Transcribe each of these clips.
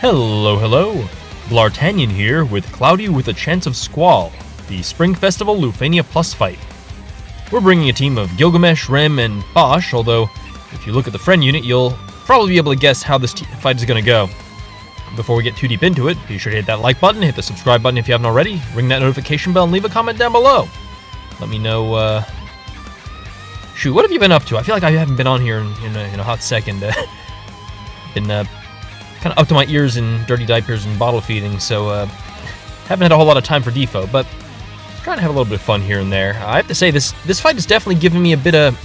Hello. Bl'Artagnan here with Cloudy with a Chance of Squall, the Spring Festival Lufania Plus fight. We're bringing a team of Gilgamesh, Rem, and Bosch, although if you look at the friend unit, you'll probably be able to guess how this fight is going to go. Before we get too deep into it, be sure to hit that like button, hit the subscribe button if you haven't already, ring that notification bell, and leave a comment down below. Let me know, shoot, what have you been up to? I feel like I haven't been on here in a hot second. Been kind of up to my ears in dirty diapers and bottle feeding, so haven't had a whole lot of time for DFFOO, but trying to have a little bit of fun here and there. I have to say, this fight has definitely given me a bit of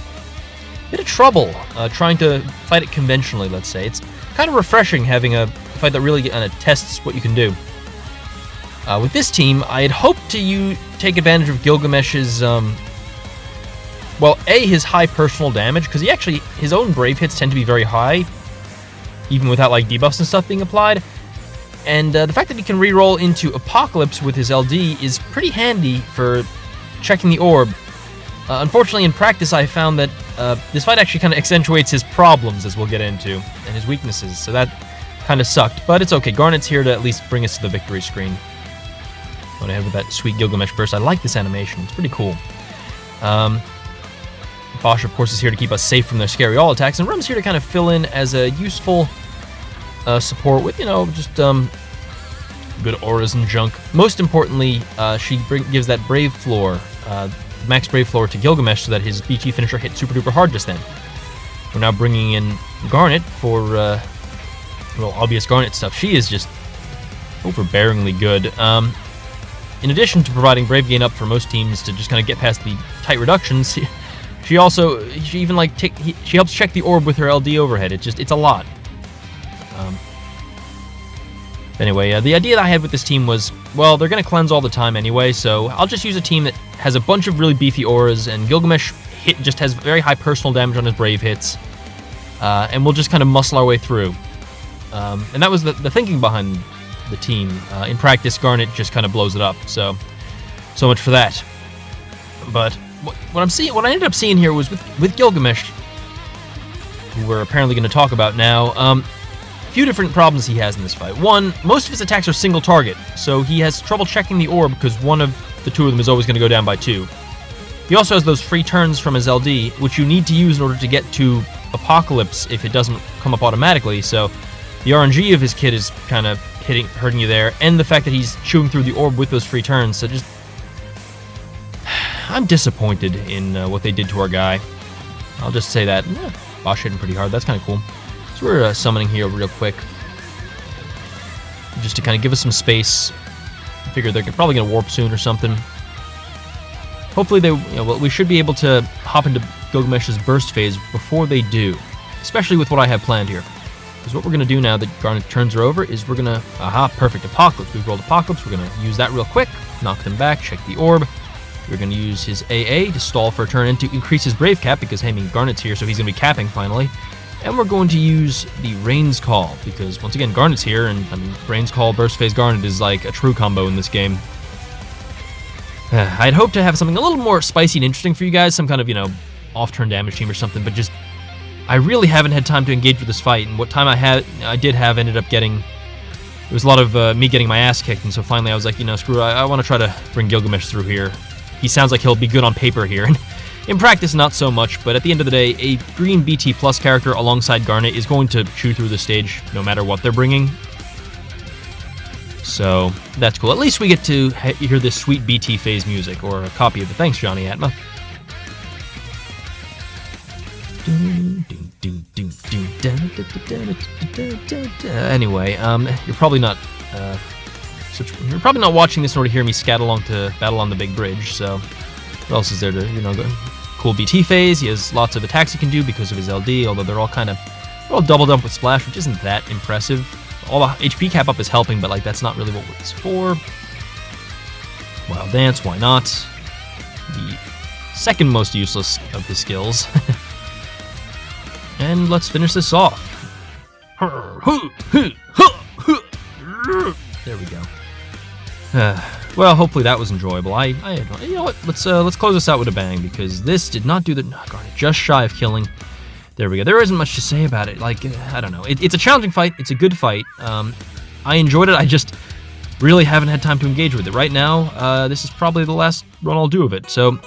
trouble trying to fight it conventionally, let's say. It's kind of refreshing having a fight that really kind of tests what you can do. With this team, I had hoped to take advantage of Gilgamesh's, well, his high personal damage, because his own brave hits tend to be very high, even without like debuffs and stuff being applied. And the fact that he can reroll into Apocalypse with his LD is pretty handy for checking the orb. Unfortunately, in practice, I found that this fight actually kind of accentuates his problems, as we'll get into, and his weaknesses, so that kind of sucked. But it's okay, Garnet's here to at least bring us to the victory screen. Going ahead with that sweet Gilgamesh burst. I like this animation, it's pretty cool. Bosch, of course, is here to keep us safe from their scary all attacks, and Rem's here to kind of fill in as a useful support with, just good auras and junk. Most importantly, she gives that Brave Floor, max Brave Floor to Gilgamesh so that his BT finisher hit super duper hard just then. We're now bringing in Garnet for, well, obvious Garnet stuff. She is just overbearingly good. In addition to providing Brave gain up for most teams to just kind of get past the tight reductions, she even like she helps check the orb with her LD overhead. It's a lot. Anyway, the idea that I had with this team was, well, they're going to cleanse all the time anyway, so I'll just use a team that has a bunch of really beefy auras, and Gilgamesh just has very high personal damage on his brave hits, and we'll just kind of muscle our way through. And that was the thinking behind the team. In practice, Garnet just kind of blows it up, so much for that. But what I ended up seeing here was with Gilgamesh, who we're apparently going to talk about now, few different problems he has in this fight. One, most of his attacks are single target, so he has trouble checking the orb because one of the two of them is always going to go down by 2. He also has those free turns from his LD, which you need to use in order to get to Apocalypse if it doesn't come up automatically, so the RNG of his kit is kind of hurting you there, and the fact that he's chewing through the orb with those free turns, so just... I'm disappointed in what they did to our guy. I'll just say that. Bosch hitting pretty hard, that's kind of cool. So we're summoning here real quick, just to kind of give us some space. I figure they're probably going to warp soon or something. Hopefully we should be able to hop into Gilgamesh's burst phase before they do, especially with what I have planned here. Because what we're going to do now that Garnet turns her over is we're going to, perfect, Apocalypse. We've rolled Apocalypse, we're going to use that real quick, knock them back, check the orb. We're going to use his AA to stall for a turn and to increase his Brave cap, because, hey, Garnet's here, so he's going to be capping finally. And we're going to use the Rain's Call, because, once again, Garnet's here, and, Rain's Call, Burst Phase Garnet is like a true combo in this game. I'd hoped to have something a little more spicy and interesting for you guys, some kind of, off-turn damage team or something, but just, I really haven't had time to engage with this fight, and what time I did have ended up getting, it was a lot of me getting my ass kicked, and so finally I was like, screw it, I want to try to bring Gilgamesh through here. He sounds like he'll be good on paper here, and in practice, not so much, but at the end of the day, a green BT plus character alongside Garnet is going to chew through the stage no matter what they're bringing. So, that's cool. At least we get to hear this sweet BT phase music, or a copy of it. Thanks, Johnny Atma. Anyway, you're probably not watching this in order to hear me scat along to Battle on the Big Bridge, so what else is there to, go? Cool BT phase, he has lots of attacks he can do because of his LD, although they're all doubled up with Splash, which isn't that impressive. All the HP cap up is helping, but, that's not really what it's for. Wild Dance, why not? The second most useless of his skills. And let's finish this off. There we go. Well, hopefully that was enjoyable. You know what? Let's close this out with a bang, because this did not do the... Garnet just shy of killing. There we go. There isn't much to say about it. I don't know. It's a challenging fight. It's a good fight. I enjoyed it. I just really haven't had time to engage with it. Right now, this is probably the last run I'll do of it. So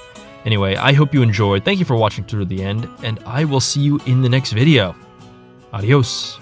anyway, I hope you enjoyed. Thank you for watching through the end, and I will see you in the next video. Adios.